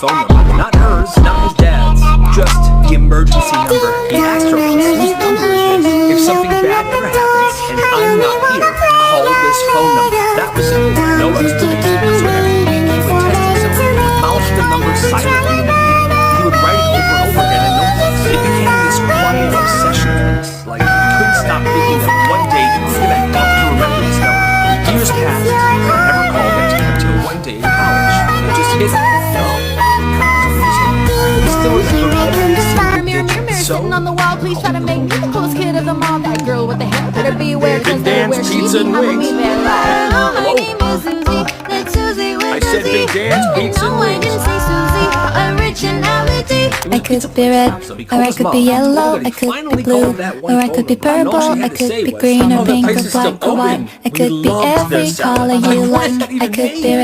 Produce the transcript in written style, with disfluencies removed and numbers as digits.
phone number. Not hers, not his dad's. Just the emergency number. He asked her, whose number is this? If something bad ever happens and I'm not here, call this phone number. That was it. No explanation. So every week he would test himself, mouth the number silently in the meeting. He would write it over and over again in notebooks. It became this quiet obsession with us. Like, he couldn't stop thinking that one day he was gonna have to remember this number. Years passed, never called it until one day in college. It just hit him. He still remembered every single digit. So, sitting on the wall, please try to make me the coolest kid of them all. That girl with the hair, better beware, cause they're where she be. I'ma be there like, hello, my name is Susie. That's Susie with I said big dance, pizza, and no, I wings. didn't say Susie. Originality. I could be red, or I could be yellow, I could be blue, or I could be purple, I could be green or pink or black or white. I could be every color you like. I could be red.